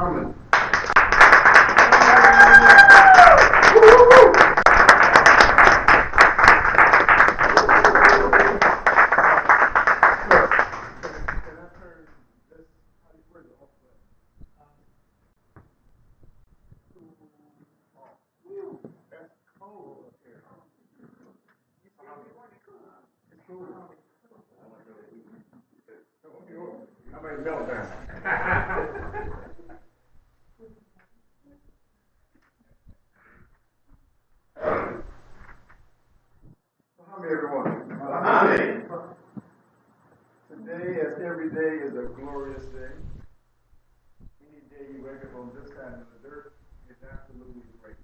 Amen. I might melt down. How many, everyone? Amen. Today, as every day, is a glorious day. Any day you wake up on this side of the dirt is absolutely great.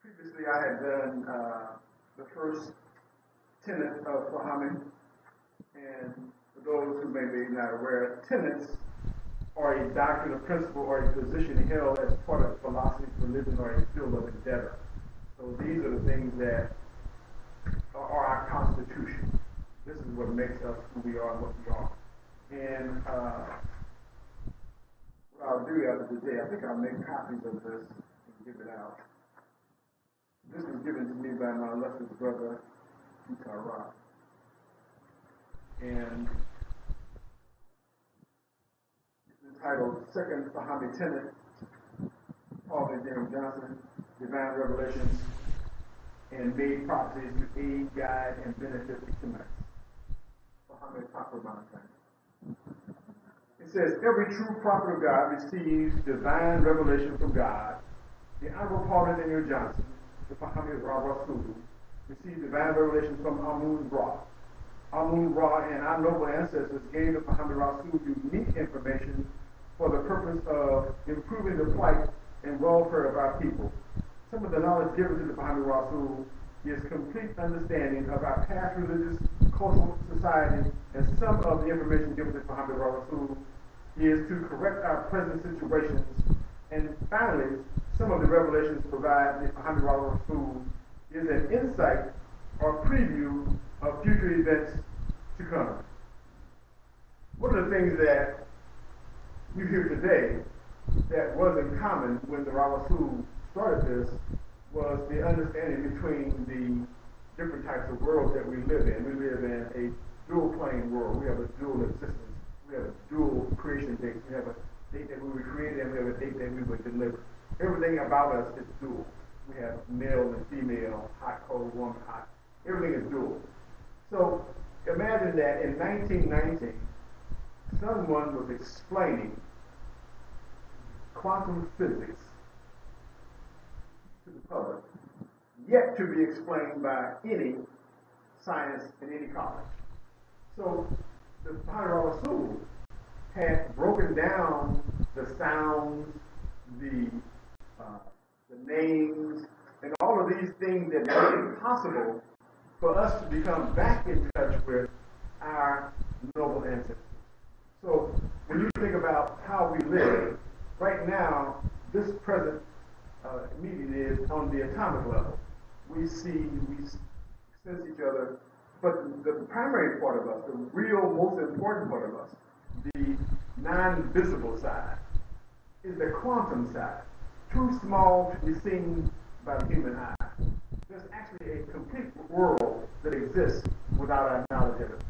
Previously, I had done the first tenet of Fahamme, and for those who may be not aware, tenets are a doctrine, a principle, or a position held as part of philosophy, religion, or a field of endeavor. So these are the things that are our constitution. This is what makes us who we are and what we are. And what I'll do after today, I think I'll make copies of this and give it out. This was given to me by my illustrious brother, Peter. And it's entitled Second Fahamme Tenet, Paul and James Johnson, Divine Revelations, and Made Prophecies to Aid, Guide, and Benefit the Tenets. Fahamme Pakramanta. It says, every true prophet of God receives divine revelation from God. The Honorable Paul and James Johnson, the Fahamme Rasul, received divine revelation from Amun Ra. Amun Ra and our noble ancestors gave the Fahamme Rasul unique information for the purpose of improving the plight and welfare of our people. Some of the knowledge given to the Fahamme Rasul is complete understanding of our past religious, cultural society, and some of the information given to the Fahamme Rasul is to correct our present situations. And finally, some of the revelations provide the Fahamme Rasul is an insight or preview of future events to come. One of the things that you hear today that wasn't common when the Rasul started this was the understanding between the different types of worlds that we live in. We live in a dual plane world. We have a dual existence. We have a dual creation date. We have a date that we were created and we have a date that we were delivered. Everything about us is dual. We have male and female, hot, cold, warm, hot. Everything is dual. So imagine that in 1919, someone was explaining quantum physics to the public, yet to be explained by any science in any college. So the Fahamme Rasul had broken down the sounds, the names, and all of these things that made it possible for us to become back in touch with our noble ancestors. So when you think about how we live, right now, this present meeting is on the atomic level. We see, we sense each other, but the primary part of us, the real most important part of us, the non-visible side, is the quantum side, too small to be seen by the human eye. There's actually a complete world that exists without our knowledge of it.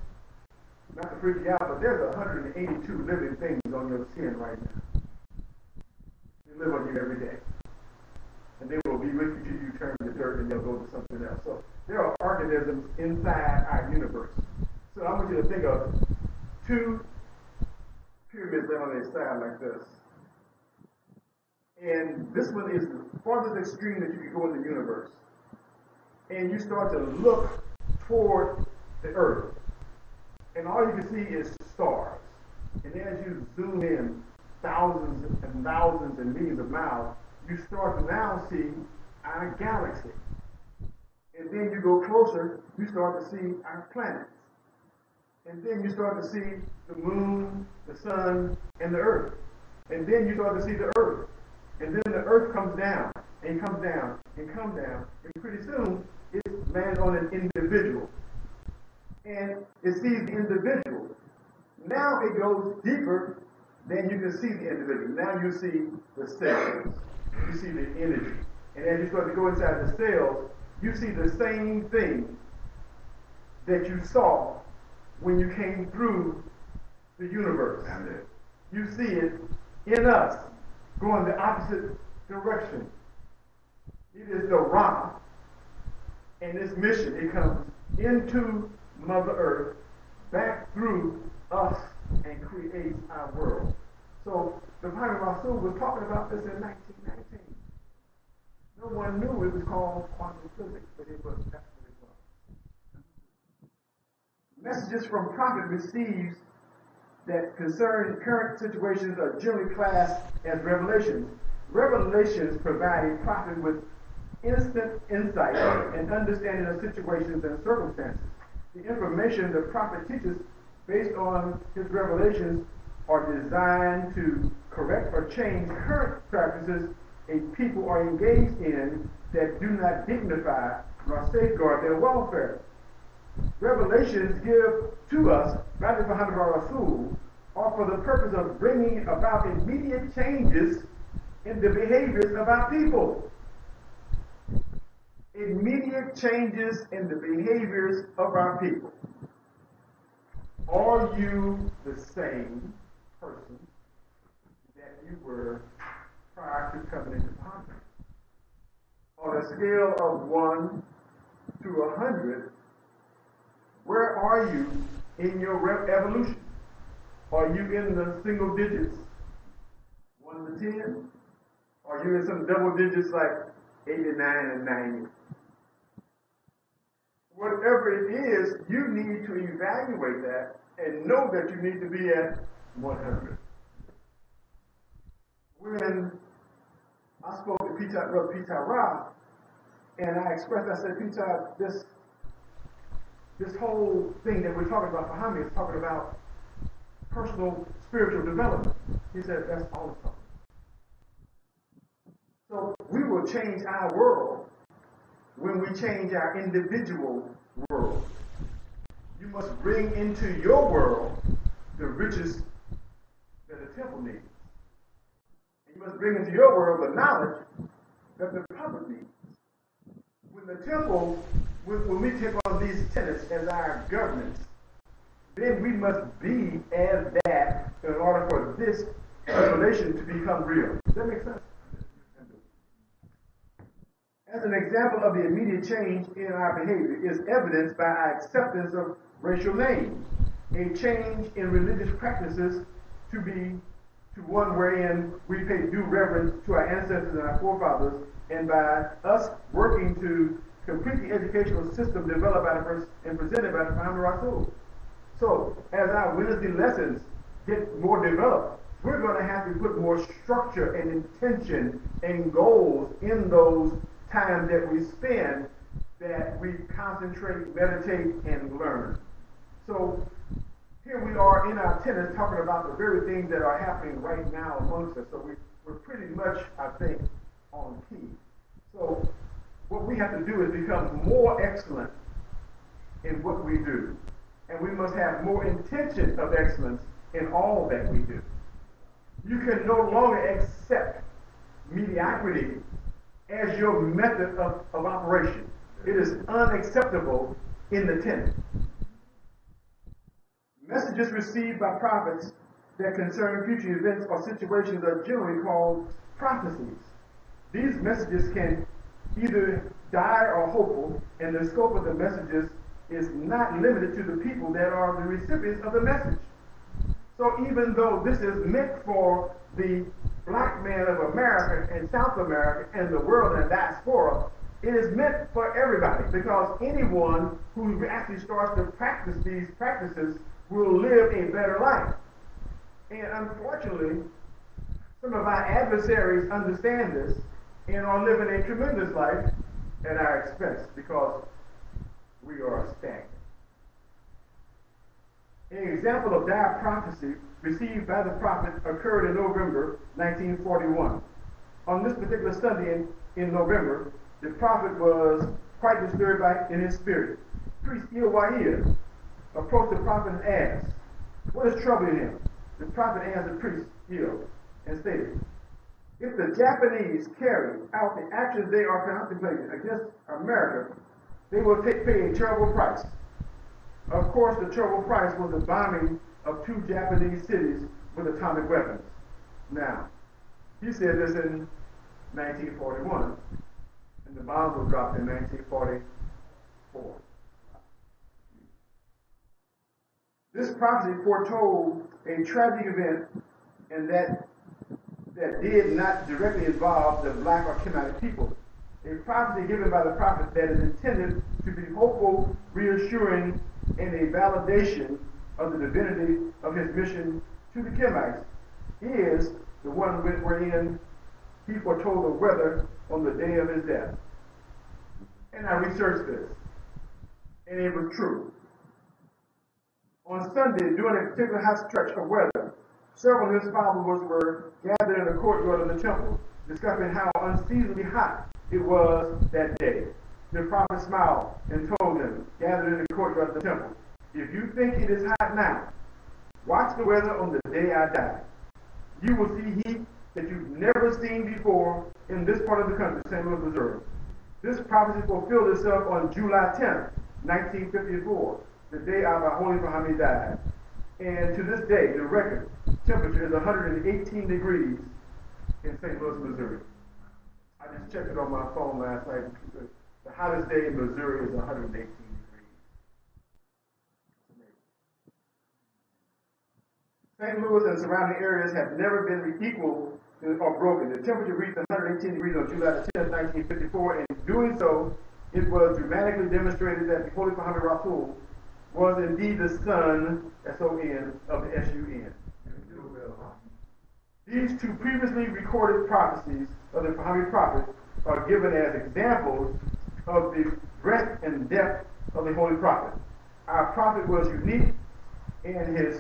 Not to freak you out, but there's 182 living things on your skin right now. They live on you every day. And they will be with you till you turn to dirt and they'll go to something else. So there are organisms inside our universe. So I want you to think of two pyramids on their side like this. And this one is the farthest extreme that you can go in the universe. And you start to look toward the earth. And all you can see is stars. And as you zoom in thousands and thousands and millions of miles, you start to now see our galaxy. And then you go closer, you start to see our planets. And then you start to see the moon, the sun, and the earth. And then you start to see the earth. And then the earth comes down, and comes down, and comes down. And pretty soon, it lands on an individual. And it sees the individual Now it goes deeper, then you can see the individual. Now you see the cells. You see the energy. And as you start to go inside the cells, you see the same thing that you saw when you came through the universe. You see it in us, going the opposite direction. It is the Ra, and its mission, it comes into Mother Earth, back through us, and creates our world. So the Prophet Rasul was talking about this in 1919. No one knew it was called quantum physics, but it was, that's what it was. Messages from Prophet receives that concern current situations are generally classed as revelations. Revelations provide a prophet with instant insight and understanding of situations and circumstances. The information the prophet teaches based on his revelations are designed to correct or change current practices a people are engaged in that do not dignify nor safeguard their welfare. Revelations give to us, by the Muhammad Rasul, are for the purpose of bringing about immediate changes in the behaviors of our people. Immediate changes in the behaviors of our people. Are you the same person that you were prior to coming into Muhammad? On a scale of 1 to 100, where are you in your evolution? Are you in the single digits, 1 to 10? Are you in some double digits like 89 and 90? Whatever it is, you need to evaluate that and know that you need to be at 100. When I spoke to Brother Peter Ra, and I expressed, I said, Peter, this whole thing that we're talking about for Fahamme is talking about personal spiritual development. He said, that's all it's talking about. So we will change our world when we change our individual world. You must bring into your world the riches that the temple needs. And you must bring into your world the knowledge that the public needs. When the temple, when we take on these tenets as our governance, then we must be as that in order for this revelation to become real. Does that make sense? As an example of the immediate change in our behavior is evidenced by our acceptance of racial names, a change in religious practices to one wherein we pay due reverence to our ancestors and our forefathers, and by us working to complete the educational system developed by and presented by the Muhammad Rasul. So, as our Wednesday lessons get more developed, we're going to have to put more structure and intention and goals in those times that we spend, that we concentrate, meditate, and learn. So here we are in our tenets talking about the very things that are happening right now amongst us. So we're pretty much, I think, on key. So what we have to do is become more excellent in what we do. And we must have more intention of excellence in all that we do. You can no longer accept mediocrity as your method of operation. It is unacceptable in the tenet. Messages received by prophets that concern future events or situations are generally called prophecies. These messages can either dire or hopeful, and the scope of the messages is not limited to the people that are the recipients of the message. So even though this is meant for the black man of America and South America and the world and diaspora, it is meant for everybody, because anyone who actually starts to practice these practices will live a better life. And unfortunately, some of our adversaries understand this and are living a tremendous life at our expense because we are stagnant. An example of dire prophecy received by the prophet occurred in November 1941. On this particular Sunday in November, the prophet was quite disturbed in his spirit. Priest Ilwahir approached the prophet and asked, What is troubling him? The prophet answered the priest Hill and stated, if the Japanese carry out the actions they are contemplating against America, they will pay a terrible price. Of course, the terrible price was the bombing of 2 Japanese cities with atomic weapons. Now, he said this in 1941, and the bombs were dropped in 1944. This prophecy foretold a tragic event, and that did not directly involve the black or Kemetic people. A prophecy given by the prophet that is intended to be hopeful, reassuring, and a validation of the divinity of his mission to the Kemites is the one wherein he foretold the weather on the day of his death. And I researched this, and it was true. On Sunday, during a particular hot stretch of weather, several of his followers were gathered in the courtyard of the temple, discussing how unseasonably hot it was that day. The prophet smiled and told them, gathered in the courtyard of the temple, if you think it is hot now, watch the weather on the day I die. You will see heat that you've never seen before in this part of the country, St. Louis, Missouri. This prophecy fulfilled itself on July 10th, 1954, the day our Holy Fahamme died. And to this day, the record temperature is 118 degrees in St. Louis, Missouri. I just checked it on my phone last night. The hottest day in Missouri is 118 degrees. St. Louis and surrounding areas have never been equal or broken. The temperature reached 118 degrees on July 10, 1954, and in doing so, it was dramatically demonstrated that the Holy Muhammad Rasul was indeed the son, S-O-N, of the S-U-N. These 2 previously recorded prophecies of the Fahamme prophet are given as examples of the breadth and depth of the Holy Prophet. Our prophet was unique in his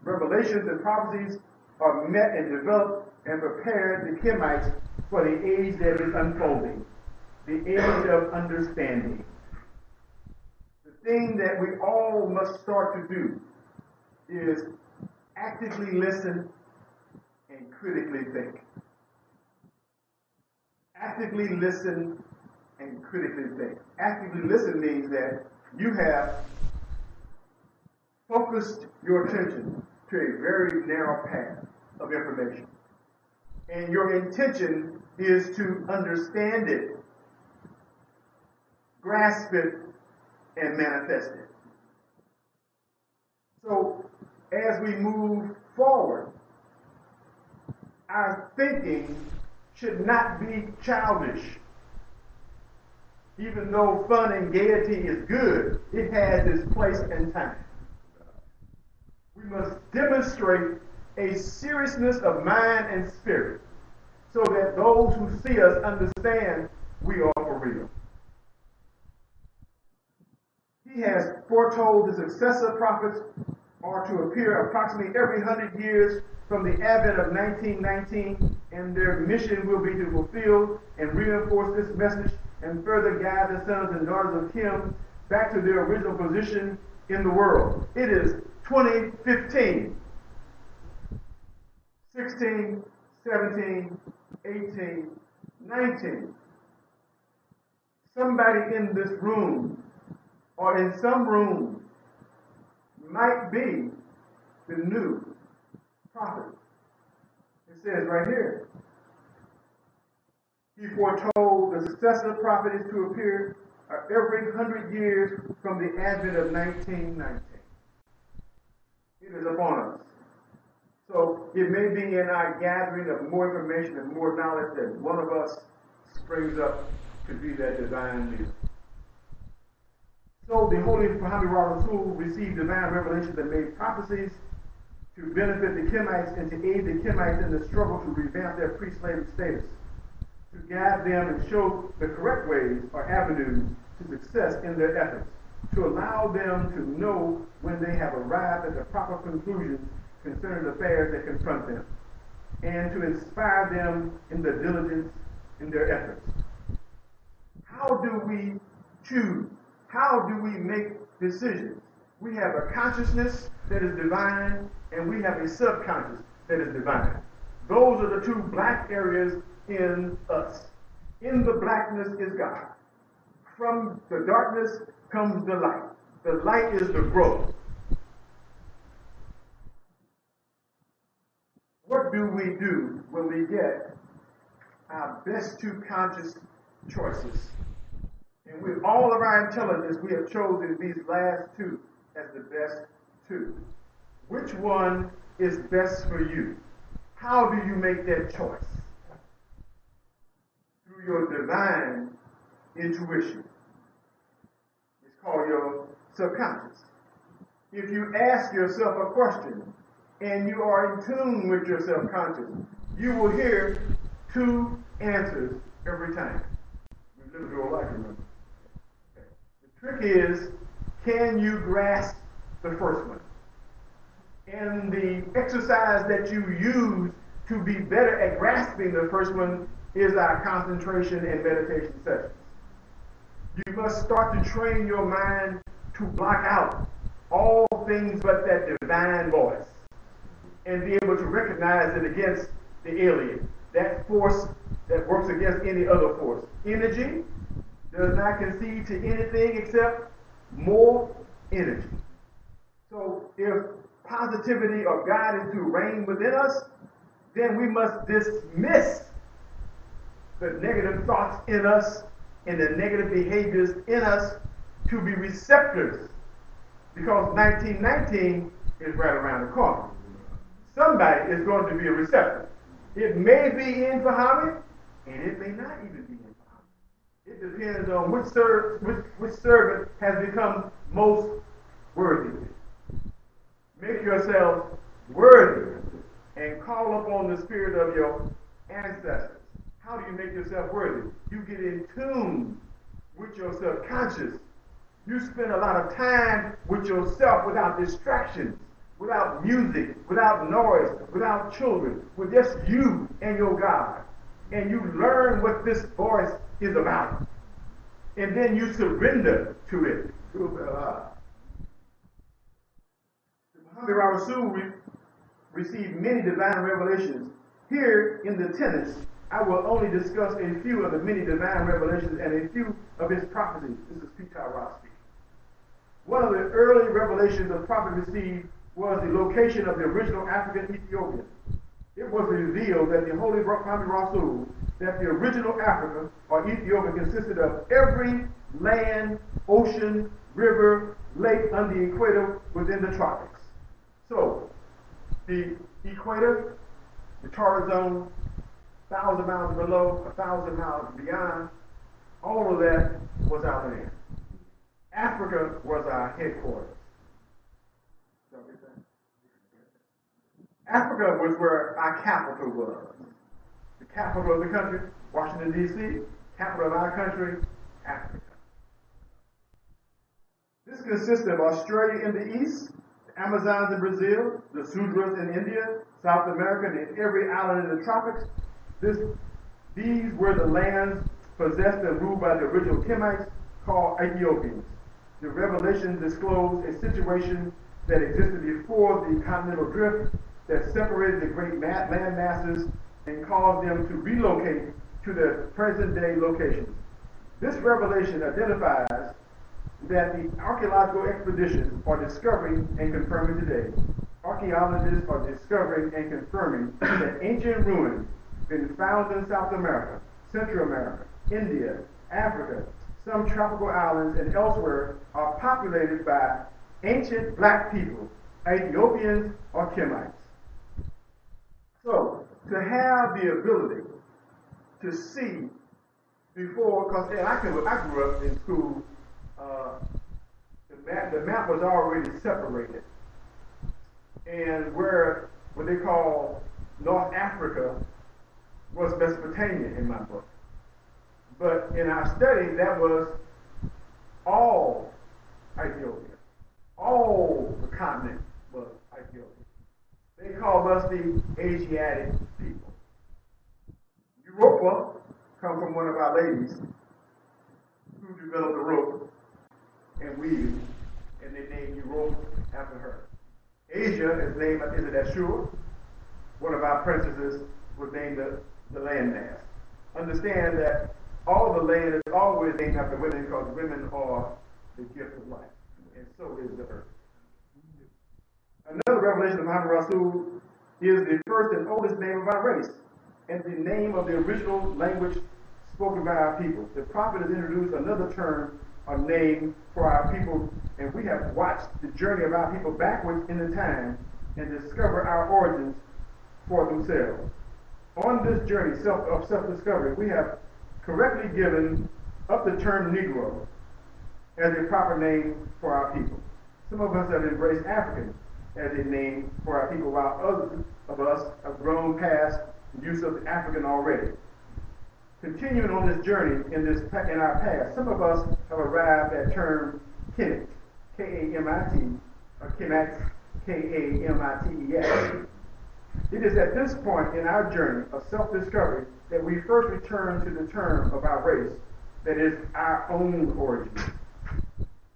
revelations and prophecies are met and developed and prepared the Kemites for the age that is unfolding, the age of understanding. The thing that we all must start to do is actively listen and critically think. Actively listen and critically think. Actively listen means that you have focused your attention to a very narrow path of information. And your intention is to understand it, grasp it, and manifest it. So, as we move forward, our thinking should not be childish. Even though fun and gaiety is good, it has its place and time. We must demonstrate a seriousness of mind and spirit so that those who see us understand we are for real. He has foretold the successor prophets are to appear approximately every 100 years from the advent of 1919, and their mission will be to fulfill and reinforce this message and further guide the sons and daughters of Kim back to their original position in the world. It is 2015, 16, 17, 18, 19. Somebody in this room or in some room might be the new prophet. It says right here, he foretold the successor prophet is to appear every 100 years from the advent of 1919. It is upon us. So it may be in our gathering of more information and more knowledge that one of us springs up to be that divine leader. So the Holy Muhammad Rasul received divine revelations that made prophecies to benefit the Kemites and to aid the Kemites in the struggle to revamp their pre-slavery status, to guide them and show the correct ways or avenues to success in their efforts, to allow them to know when they have arrived at the proper conclusions concerning the affairs that confront them, and to inspire them in their diligence in their efforts. How do we choose? How do we make decisions? We have a consciousness that is divine, and we have a subconscious that is divine. Those are the two black areas in us. In the blackness is God. From the darkness comes the light. The light is the growth. What do we do when we get our best two conscious choices? And with all of our intelligence, we have chosen these last two as the best two. Which one is best for you? How do you make that choice? Through your divine intuition. It's called your subconscious. If you ask yourself a question and you are in tune with your subconscious, you will hear two answers every time. We live your life, remember. Okay. The trick is, can you grasp the first one? And the exercise that you use to be better at grasping the first one is our concentration and meditation sessions. You must start to train your mind to block out all things but that divine voice and be able to recognize it against the alien, that force that works against any other force. Energy does not concede to anything except more energy. So if positivity or God is to reign within us, then we must dismiss the negative thoughts in us and the negative behaviors in us to be receptors, because 1919 is right around the corner. Somebody is going to be a receptor. It may be in Fahamme, and it may not even be in Fahamme. It depends on which servant has become most worthy. Make yourselves worthy and call upon the spirit of your ancestors. How do you make yourself worthy? You get in tune with your subconscious. You spend a lot of time with yourself without distractions, without music, without noise, without children, with just you and your God. And you learn what this voice is about. And then you surrender to it. Muhammad Rasul received many divine revelations. Here in the Tenets, I will only discuss a few of the many divine revelations and a few of his prophecies. This is Peter Ross speaking. One of the early revelations the prophet received was the location of the original African Ethiopian. It was revealed that the Holy Prophet Rasul, that the original Africa or Ethiopia consisted of every land, ocean, river, lake on the equator within the tropics. So, the equator, the torrid zone, 1,000 miles below, 1,000 miles beyond, all of that was our land. Africa was our headquarters. Africa was where our capital was. The capital of the country, Washington, D.C., capital of our country, Africa. This consists of Australia in the east, the Amazons in Brazil, the Sudras in India, South America, and every island in the tropics. These were the lands possessed and ruled by the original Kemites called Ethiopians. The revelation disclosed a situation that existed before the continental drift that separated the great land masses and caused them to relocate to their present-day locations. This revelation identifies that the archaeological expeditions are discovering and confirming today. Archaeologists are discovering and confirming that ancient ruins been found in South America, Central America, India, Africa, some tropical islands, and elsewhere are populated by ancient black people, Ethiopians or Kemites. So, to have the ability to see before, because I grew up in school, the map was already separated. And where what they call North Africa was Mesopotamia in my book. But in our study, that was all Ethiopia. All the continent was Ethiopia. They called us the Asiatic people. Europa come from one of our ladies who developed the rope and weaving and they named Europe after her. Asia is named, is it Ashur? One of our princesses was named the landmass. Understand that all the land is always named after women because women are the gift of life, and so is the earth. Another revelation of Muhammad Rasul is the first and oldest name of our race, and the name of the original language spoken by our people. The prophet has introduced another term, a name for our people, and we have watched the journey of our people backwards in the time and discover our origins for themselves. On this journey of self-discovery, we have correctly given up the term Negro as a proper name for our people. Some of us have embraced African as a name for our people, while others of us have grown past the use of the African already. Continuing on this journey in our past, some of us have arrived at term Kemet, K-A-M-I-T, or Kemet, K-A-M-I-T-E-S. It is at this point in our journey of self-discovery that we first return to the term of our race, that is our own origin.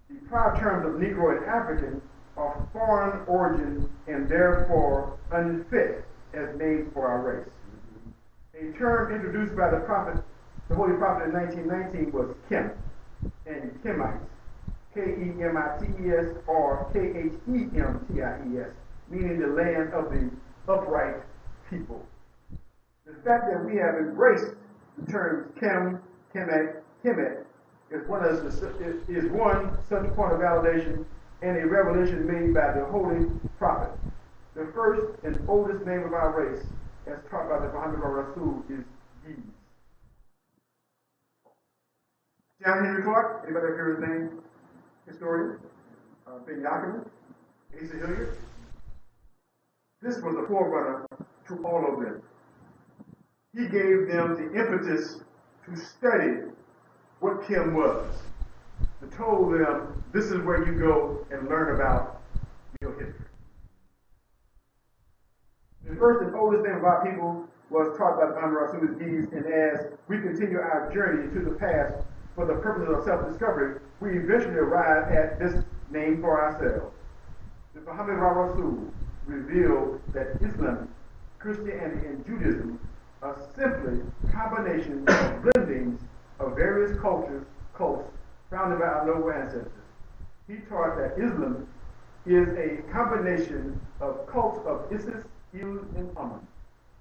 The prior terms of Negro and African are foreign origin and therefore unfit as names for our race. A term introduced by the Holy Prophet in 1919 was Kim and Kemites, K-E-M-I-T-E-S or K-H-E-M-T-I-E-S, meaning the land of the upright people. The fact that we have embraced the terms Kim, Kemet, Kemet is one such point of validation and a revelation made by the Holy Prophet. The first and oldest name of our race, as taught by the Muhammad Rasul, is Yeez. John Henry Clark, anybody ever hear his name? Historian? Ben Yakima? Asa Hilliard? This was the forerunner to all of them. He gave them the impetus to study what Kim was. He told them, this is where you go and learn about your history. The first and oldest name of our people was taught by the Muhammad Rasul is Yeez, and as we continue our journey to the past for the purposes of self-discovery, we eventually arrive at this name for ourselves. The Muhammad Rasul revealed that Islam, Christianity, and Judaism are simply combinations of blendings of various cults founded by our noble ancestors. He taught that Islam is a combination of cults of Isis, Il, and Amun,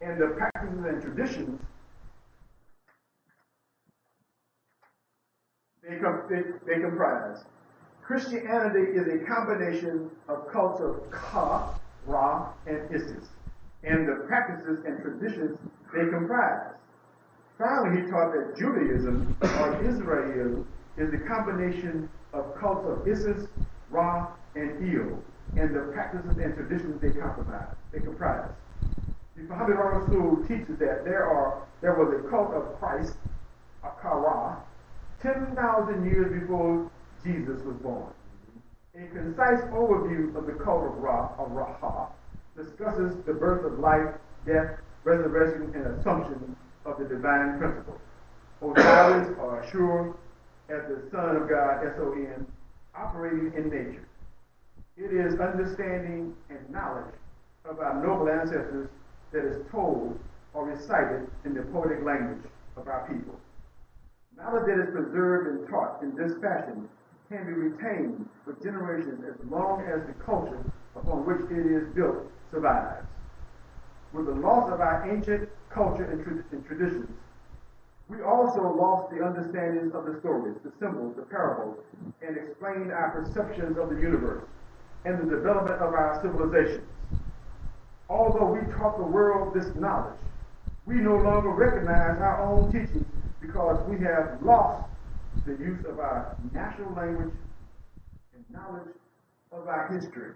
and the practices and traditions they comprise. Christianity is a combination of cults of Ka, Ra, and Isis, and the practices and traditions they comprise. Finally, he taught that Judaism, or Israel, is a combination of cults of Isis, Ra, and Il, and the practices and traditions they comprise. The Muhammad Rasul teaches that there was a cult of Christ, a Ka-Ra, 10,000 years before Jesus was born. A concise overview of the cult of Ra, of Raha, discusses the birth of life, death, resurrection, and assumption of the divine principle. Osiris, or Ashur, as the Son of God, S-O-N, operating in nature. It is understanding and knowledge of our noble ancestors that is told or recited in the poetic language of our people. Knowledge that is preserved and taught in this fashion can be retained for generations as long as the culture upon which it is built survives. With the loss of our ancient culture and traditions, we also lost the understandings of the stories, the symbols, the parables, and explained our perceptions of the universe and the development of our civilizations. Although we taught the world this knowledge, we no longer recognize our own teachings because we have lost the use of our national language and knowledge of our history.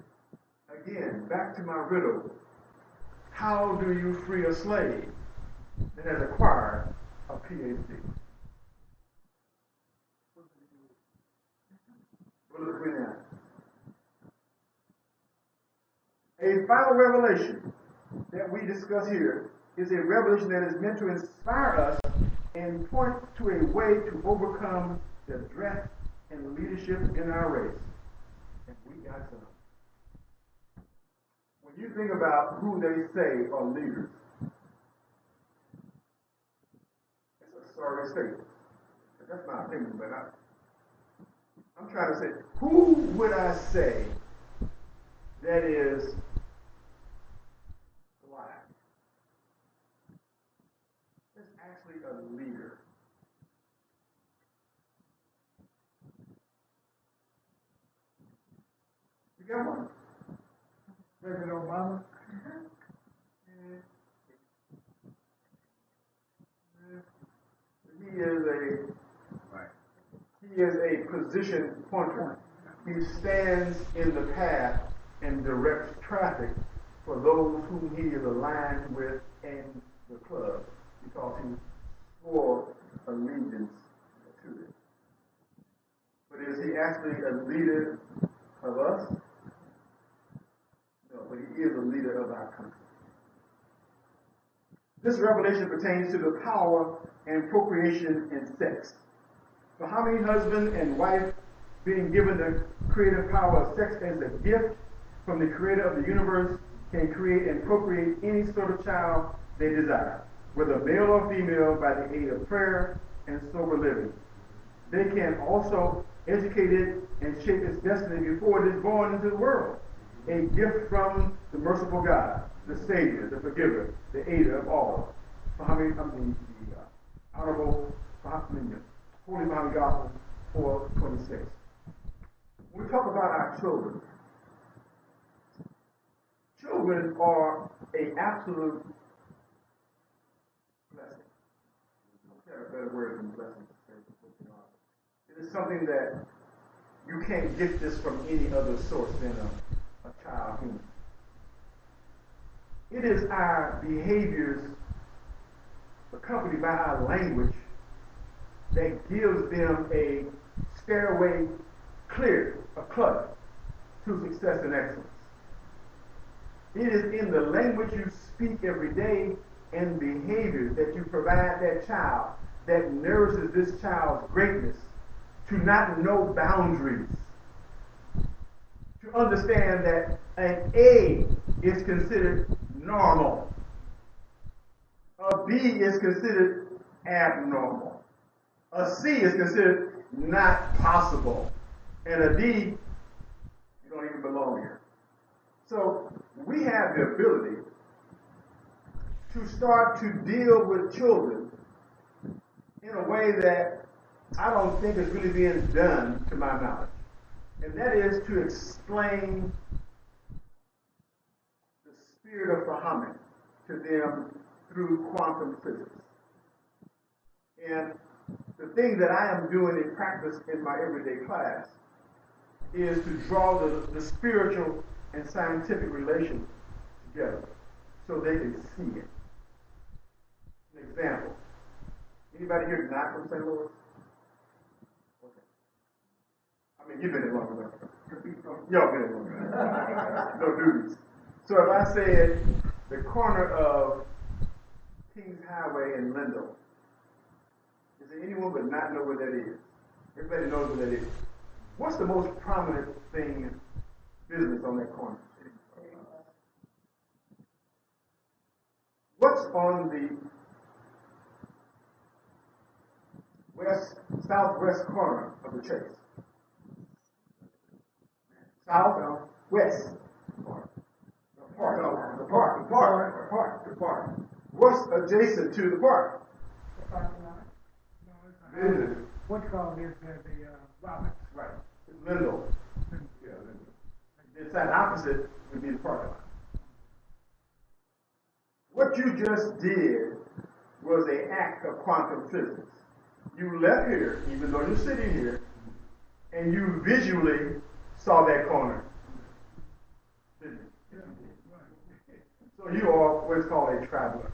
Again, back to my riddle. How do you free a slave that has acquired a PhD? What does it mean? A final revelation that we discuss here is a revelation that is meant to inspire us and point to a way to overcome the dread and leadership in our race. and we got some. When you think about who they say are leaders, it's a sorry statement. That's my opinion, but I'm trying to say, who would I say that is black? That's actually a leader. You got one? President Obama? He is a position pointer. He stands in the path and directs traffic for those whom he is aligned with in the club because he swore allegiance to it. But is he actually a leader of us? No, but he is a leader of our country. This revelation pertains to the power and procreation in sex. Fahamme, husband and wife, being given the creative power of sex as a gift from the creator of the universe, can create and procreate any sort of child they desire, whether male or female, by the aid of prayer and sober living. They can also educate it and shape its destiny before it is born into the world. A gift from the merciful God, the Savior, the Forgiver, the Aider of all. Fahamme, the Honorable Fahamme, Holy Fahamme Gospel 4:26. When we talk about our children, children are an absolute blessing. I don't have a better word than blessing. It is something that you can't get this from any other source than a child human. It is our behaviors accompanied by our language that gives them a stairway clear, a clutter to success and excellence. It is in the language you speak every day and behaviors that you provide that child that nourishes this child's greatness to not know boundaries, to understand that an A is considered normal, a B is considered abnormal, a C is considered not possible, and a D, you don't even belong here. So we have the ability to start to deal with children in a way that I don't think is really being done to my knowledge. And that is to explain the spirit of Fahamme to them through quantum physics. And the thing that I am doing in practice in my everyday class is to draw the spiritual and scientific relation together so they can see it. An example. Anybody here not from St. Louis? Okay. I mean, you've been here long enough. Y'all been here long enough. No duties. So if I said the corner of Kings Highway and Lindell, is there anyone would not know where that is? Everybody knows where that is. What's the most prominent thing in business on that corner? What's on the southwest corner of the chase? Southwest. The park. What's adjacent to the park? The parking lot. No, what you call it is the Roberts. Right. It's Lindell. Yeah, Lindell. The side opposite would be the parking lot. What you just did was an act of quantum physics. You left here, even though you're sitting here, and you visually saw that corner. So you are what's called a traveler.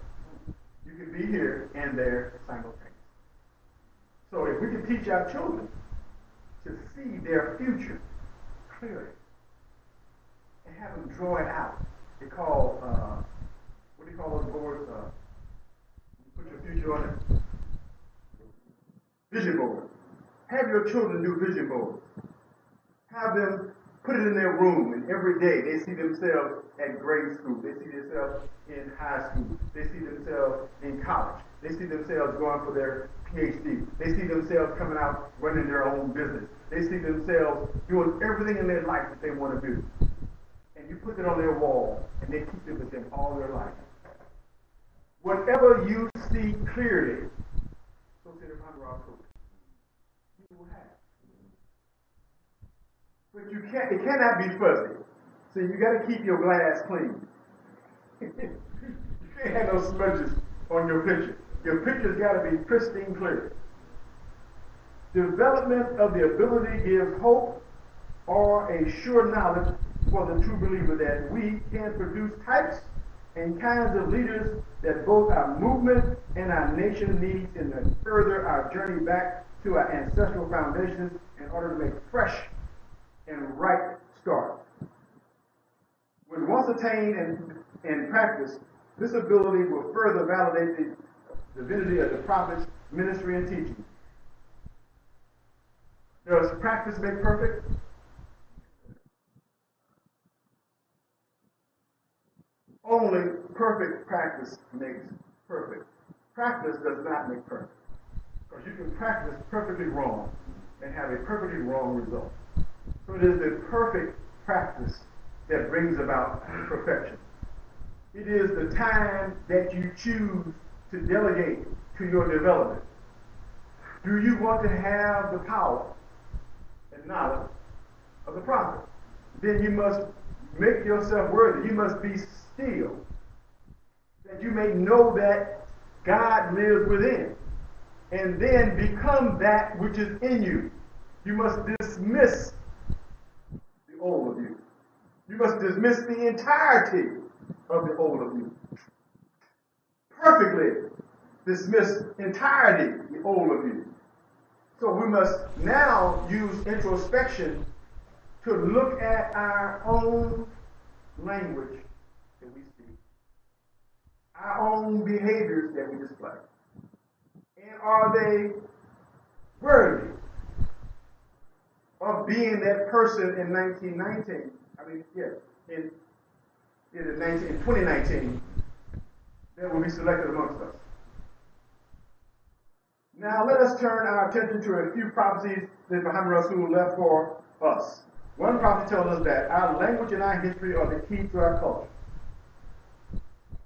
You can be here and there simultaneously. So if we can teach our children to see their future clearly and have them draw it out, they call, what do you call those boards? You put your future on it. Vision board. Have your children do vision boards. Have them put put it in their room, and every day they see themselves at grade school, they see themselves in high school, they see themselves in college, they see themselves going for their PhD, they see themselves coming out running their own business, they see themselves doing everything in their life that they want to do. And you put it on their wall, and they keep it with them all their life. Whatever you see clearly, so said the Bible, you will have. But it cannot be fuzzy. So you got to keep your glass clean. You can't have no smudges on your picture. Your picture's got to be pristine clear. Development of the ability gives hope or a sure knowledge for the true believer that we can produce types and kinds of leaders that both our movement and our nation needs in to further our journey back to our ancestral foundations in order to make fresh and right start. When once attained and practiced, this ability will further validate the divinity of the prophet's ministry and teaching. Does practice make perfect? Only perfect practice makes perfect. Practice does not make perfect. Because you can practice perfectly wrong and have a perfectly wrong result. So it is the perfect practice that brings about perfection. It is the time that you choose to delegate to your development. Do you want to have the power and knowledge of the prophet? Then you must make yourself worthy. You must be still, that you may know that God lives within, and then become that which is in you. You must dismiss the old of you. You must dismiss the entirety of the old of you. Perfectly dismiss entirety the old of you. So we must now use introspection to look at our own language that we speak, our own behaviors that we display. And are they worthy of being that person in 2019 that will be selected amongst us? Now let us turn our attention to a few prophecies that Muhammad Rasul left for us. One prophecy tells us that our language and our history are the key to our culture.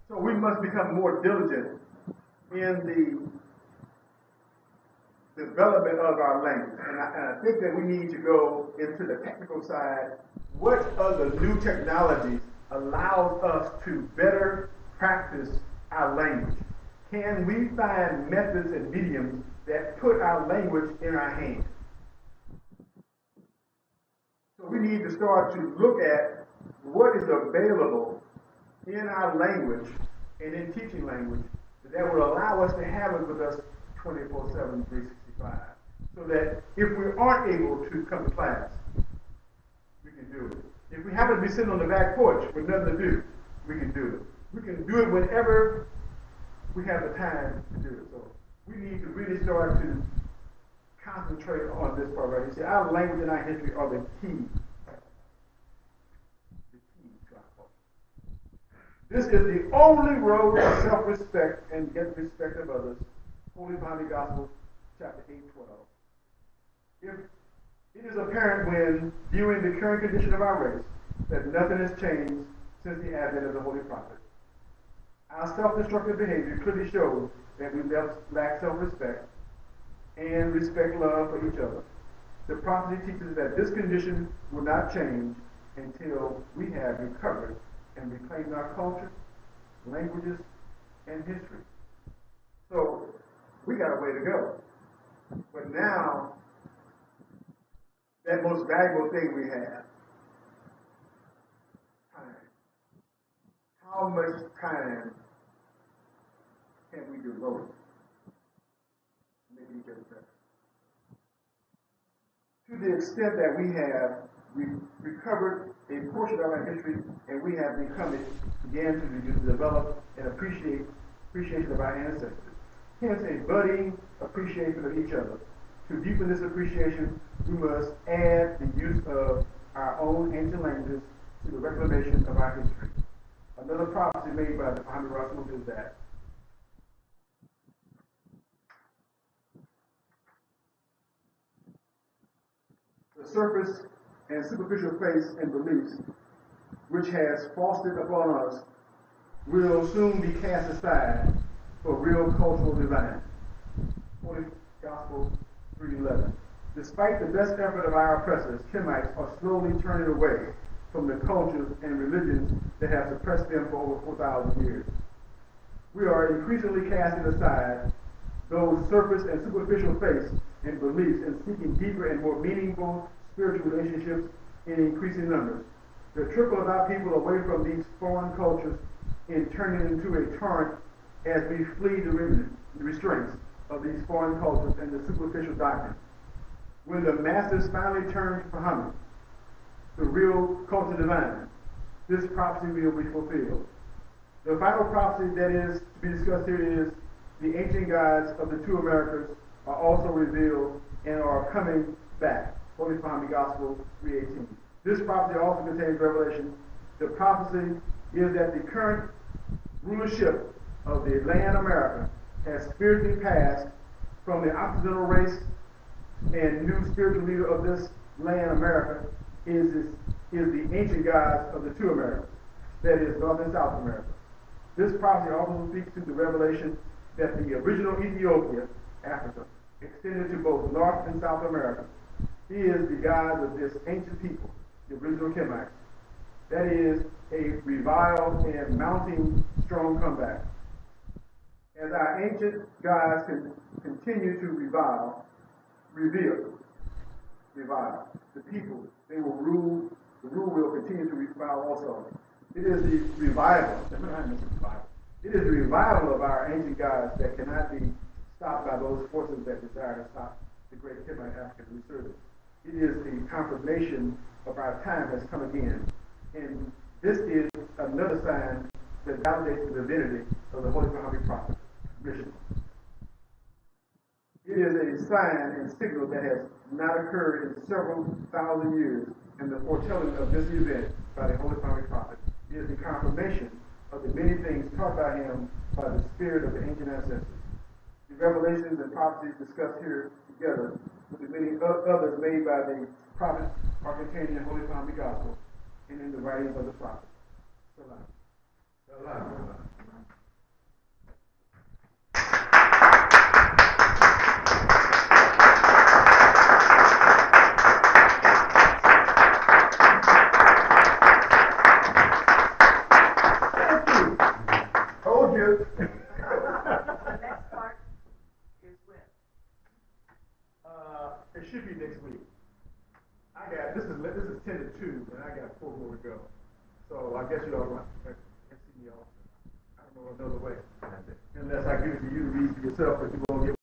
So we must become more diligent in the development of our language. And I think that we need to go into the technical side. What other new technologies allows us to better practice our language? Can we find methods and mediums that put our language in our hands? So we need to start to look at what is available in our language and in teaching language that will allow us to have it with us 24/7, 365. So that if we aren't able to come to class, we can do it. If we happen to be sitting on the back porch with nothing to do, we can do it. We can do it whenever we have the time to do it. So we need to really start to concentrate on this part right here. See, our language and our history are the key to our culture. This is the only road to self-respect and get respect of others. Holy Bible Gospel, chapter 8:12. If it is apparent when viewing the current condition of our race that nothing has changed since the advent of the Holy Prophet. Our self-destructive behavior clearly shows that we lack self-respect and respect love for each other. The prophecy teaches that this condition will not change until we have recovered and reclaimed our culture, languages, and history. So we got a way to go. But now, that most valuable thing we have, time. How much time can we devote to making each other better? To the extent that we have recovered a portion of our history and we have began to develop an appreciation of our ancestors. Hence a budding appreciation of each other. To deepen this appreciation, we must add the use of our own ancient languages to the reclamation of our history. Another prophecy made by the Fahamme Rasul is that the surface and superficial faith and beliefs which has fostered upon us will soon be cast aside for real cultural design. Holy Gospel 3:11. Despite the best effort of our oppressors, Kemites are slowly turning away from the cultures and religions that have suppressed them for over 4,000 years. We are increasingly casting aside those surface and superficial faiths and beliefs and seeking deeper and more meaningful spiritual relationships in increasing numbers. The trickle of our people away from these foreign cultures in turning into a torrent as we flee the restraints of these foreign cultures and the superficial doctrines. When the masses finally turn to Fahamme, the real culture divine, this prophecy will be fulfilled. The final prophecy that is to be discussed here is the ancient gods of the two Americas are also revealed and are coming back. Holy Fahamme Gospel 3:18. This prophecy also contains revelation. The prophecy is that the current rulership of the land America has spiritually passed from the Occidental race, and new spiritual leader of this land America is the ancient gods of the two Americas, that is North and South America. This prophecy also speaks to the revelation that the original Ethiopia, Africa, extended to both North and South America. He is the God of this ancient people, the original Kemites. That is a revival and mounting strong comeback. As our ancient gods can continue to revive the people, they will rule. The rule will continue to revive also. It is the revival. It is the revival of our ancient gods that cannot be stopped by those forces that desire to stop the great Kemite African resurgence. It is the confirmation of our time has come again. And this is another sign that validates the divinity of the Holy Fahamme prophet mission. It is a sign and signal that has not occurred in several thousand years, and the foretelling of this event by the Holy Fahamme prophet is the confirmation of the many things taught by him by the spirit of the ancient ancestors. The revelations and prophecies discussed here together with the many others made by the prophets are contained in the Holy Fahamme Gospel and in the writings of the prophets. Salam. Salam. It should be next week. This is 10 to 2, and I got 4 more to go. So I guess you all can see me off. I don't know another way. Unless I give it to you to read for yourself, but you won't get